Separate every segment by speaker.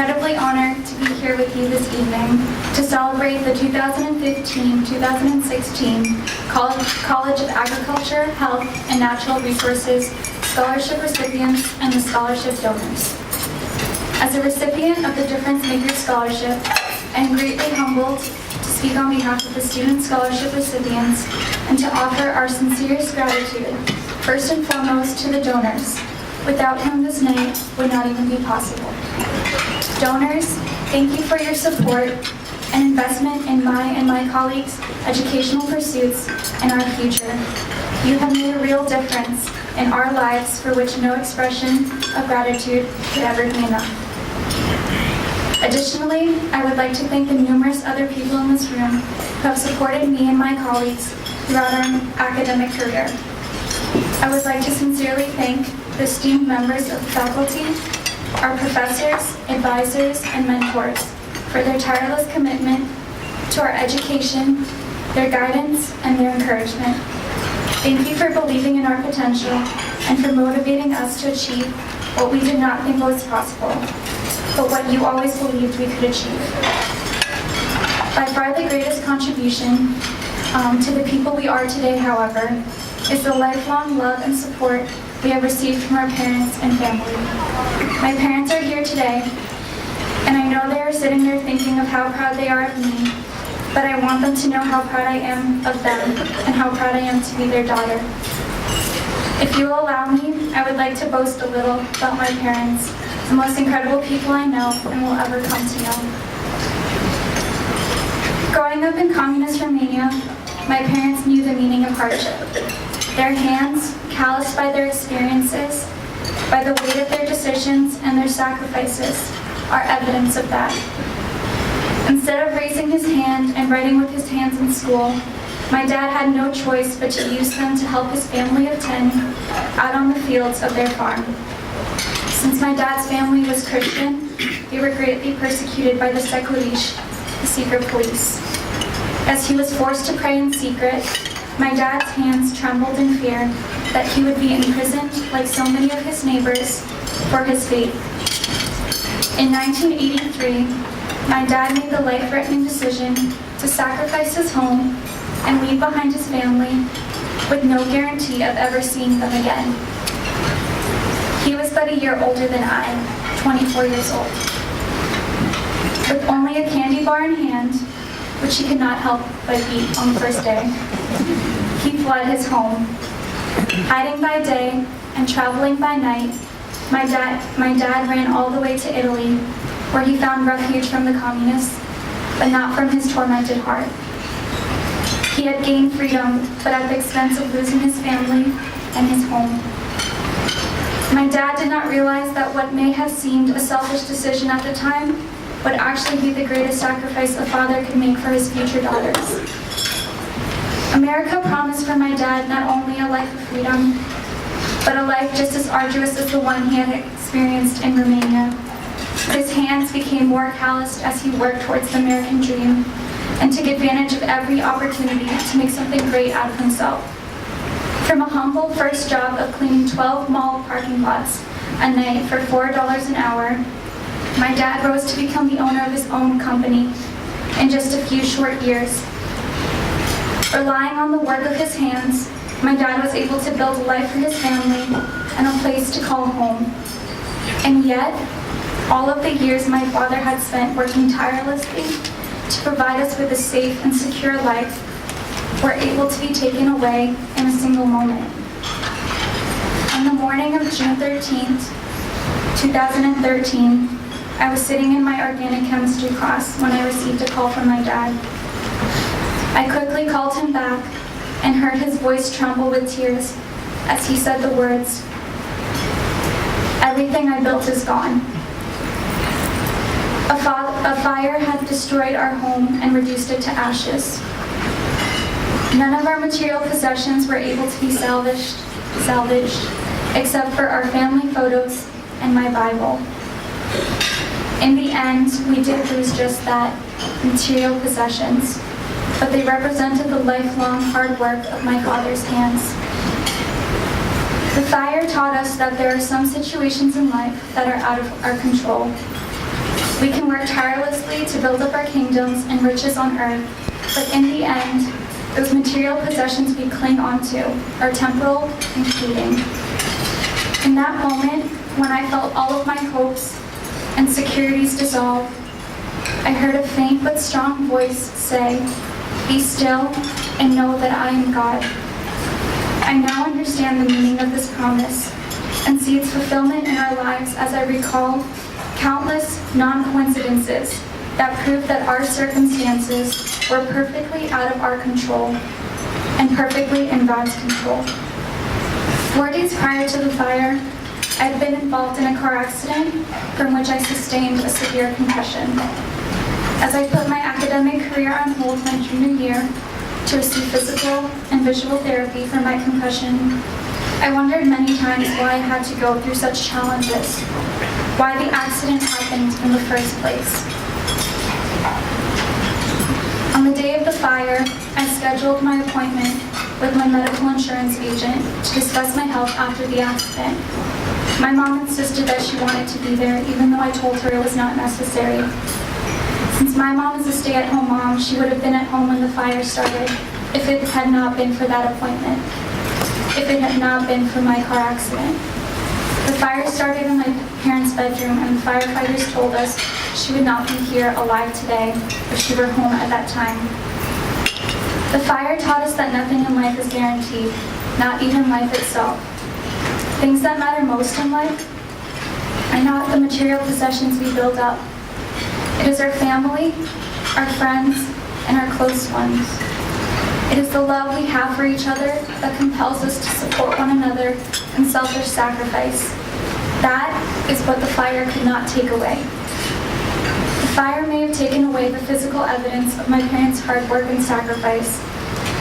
Speaker 1: incredibly honored to be here with you this evening to celebrate the 2015-2016 College of Agriculture, Health, and Natural Resources Scholarship recipients and the scholarship donors. As a recipient of the Difference Maker Scholarship, I am greatly humbled to speak on behalf of the student scholarship recipients and to offer our sincerest gratitude, first and foremost to the donors, without whom this night would not even be possible. Donors, thank you for your support and investment in my and my colleagues' educational pursuits and our future. You have made a real difference in our lives for which no expression of gratitude could ever be enough. Additionally, I would like to thank the numerous other people in this room who have supported me and my colleagues throughout our academic career. I would like to sincerely thank the esteemed members of the faculty, our professors, advisors, and mentors for their tireless commitment to our education, their guidance, and their encouragement. Thank you for believing in our potential and for motivating us to achieve what we did not think was possible, but what you always believed we could achieve. By far the greatest contribution to the people we are today, however, is the lifelong love and support we have received from our parents and family. My parents are here today, and I know they are sitting there thinking of how proud they are of me, but I want them to know how proud I am of them and how proud I am to be their daughter. If you will allow me, I would like to boast a little about my parents, the most incredible people I know and will ever come to know. Growing up in communist Romania, my parents knew the meaning of hardship. Their hands, calloused by their experiences, by the weight of their decisions and their sacrifices, are evidence of that. Instead of raising his hand and writing with his hands in school, my dad had no choice but to use them to help his family of 10 out on the fields of their farm. Since my dad's family was Christian, they were greatly persecuted by the Sekulish, the secret police. As he was forced to pray in secret, my dad's hands trembled in fear that he would be imprisoned like so many of his neighbors for his faith. In 1983, my dad made the life-threatening decision to sacrifice his home and leave behind his family with no guarantee of ever seeing them again. He was but a year older than I, 24 years old. With only a candy bar in hand, which he could not help but eat on the first day, he fled his home. Hiding by day and traveling by night, my dad ran all the way to Italy, where he found refuge from the communists, but not from his tormented heart. He had gained freedom, but at the expense of losing his family and his home. My dad did not realize that what may have seemed a selfish decision at the time would actually be the greatest sacrifice a father could make for his future daughters. America promised for my dad not only a life of freedom, but a life just as arduous as the one he had experienced in Romania. His hands became more calloused as he worked towards the American dream and took advantage of every opportunity to make something great out of himself. From a humble first job of cleaning 12 mall parking lots a night for $4 an hour, my dad rose to become the owner of his own company in just a few short years. Relying on the work of his hands, my dad was able to build a life for his family and a place to call home. And yet, all of the years my father had spent working tirelessly to provide us with a safe and secure life were able to be taken away in a single moment. On the morning of June 13th, 2013, I was sitting in my organic chemistry class when I received a call from my dad. I quickly called him back and heard his voice tremble with tears as he said the words, "Everything I built is gone. A fire had destroyed our home and reduced it to ashes. None of our material possessions were able to be salvaged, except for our family photos and my Bible. In the end, we did lose just that, material possessions, but they represented the lifelong hard work of my father's hands. The fire taught us that there are some situations in life that are out of our control. We can work tirelessly to build up our kingdoms and riches on earth, but in the end, those material possessions we cling onto are temporal and fleeting. In that moment, when I felt all of my hopes and securities dissolve, I heard a faint but strong voice say, "Be still and know that I am God." I now understand the meaning of this promise and see its fulfillment in our lives as I recall countless non-coincidences that prove that our circumstances were perfectly out of our control and perfectly in God's control. 4 days prior to the fire, I had been involved in a car accident from which I sustained a severe concussion. As I put my academic career on hold my junior year to receive physical and visual therapy for my concussion, I wondered many times why I had to go through such challenges, why the accident happened in the first place. On the day of the fire, I scheduled my appointment with my medical insurance agent to discuss my health after the accident. My mom insisted that she wanted to be there, even though I told her it was not necessary. Since my mom is a stay-at-home mom, she would have been at home when the fire started if it had not been for that appointment, if it had not been for my car accident. The fire started in my parents' bedroom, and the firefighters told us she would not be here alive today if she were home at that time. The fire taught us that nothing in life is guaranteed, not even life itself. Things that matter most in life are not the material possessions we build up. It is our family, our friends, and our close ones. It is the love we have for each other that compels us to support one another in selfless sacrifice. That is what the fire could not take away. The fire may have taken away the physical evidence of my parents' hard work and sacrifice,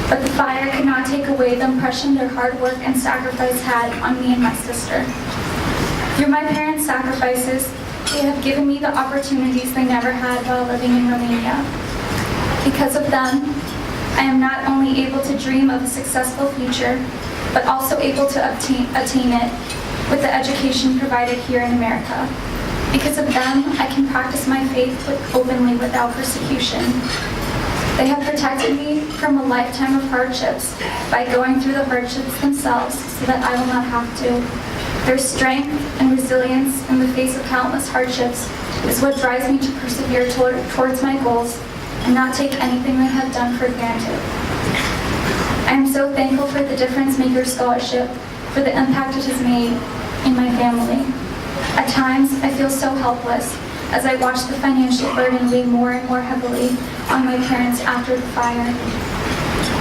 Speaker 1: but the fire could not take away the impression their hard work and sacrifice had on me and my sister. Through my parents' sacrifices, they have given me the opportunities they never had while living in Romania. Because of them, I am not only able to dream of a successful future, but also able to attain it with the education provided here in America. Because of them, I can practice my faith openly without persecution. They have protected me from a lifetime of hardships by going through the hardships themselves so that I will not have to. Their strength and resilience in the face of countless hardships is what drives me to persevere towards my goals and not take anything they have done for granted. I am so thankful for the Difference Maker Scholarship, for the impact it has made in my family. At times, I feel so helpless as I watch the financial burden weigh more and more heavily on my parents after the fire.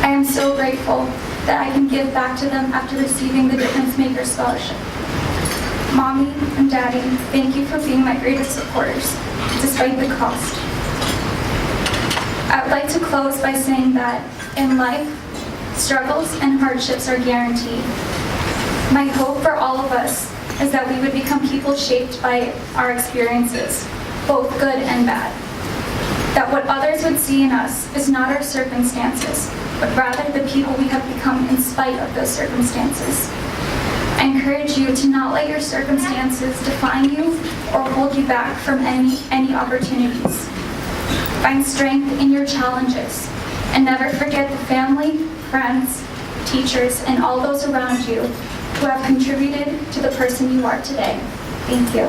Speaker 1: I am so grateful that I can give back to them after receiving the Difference Maker Scholarship. Mommy and Daddy, thank you for being my greatest supporters, despite the cost. I would like to close by saying that in life, struggles and hardships are guaranteed. My hope for all of us is that we would become people shaped by our experiences, both good and bad. That what others would see in us is not our circumstances, but rather the people we have become in spite of those circumstances. I encourage you to not let your circumstances define you or hold you back from any opportunities. Find strength in your challenges, and never forget the family, friends, teachers, and all those around you who have contributed to the person you are today. Thank you.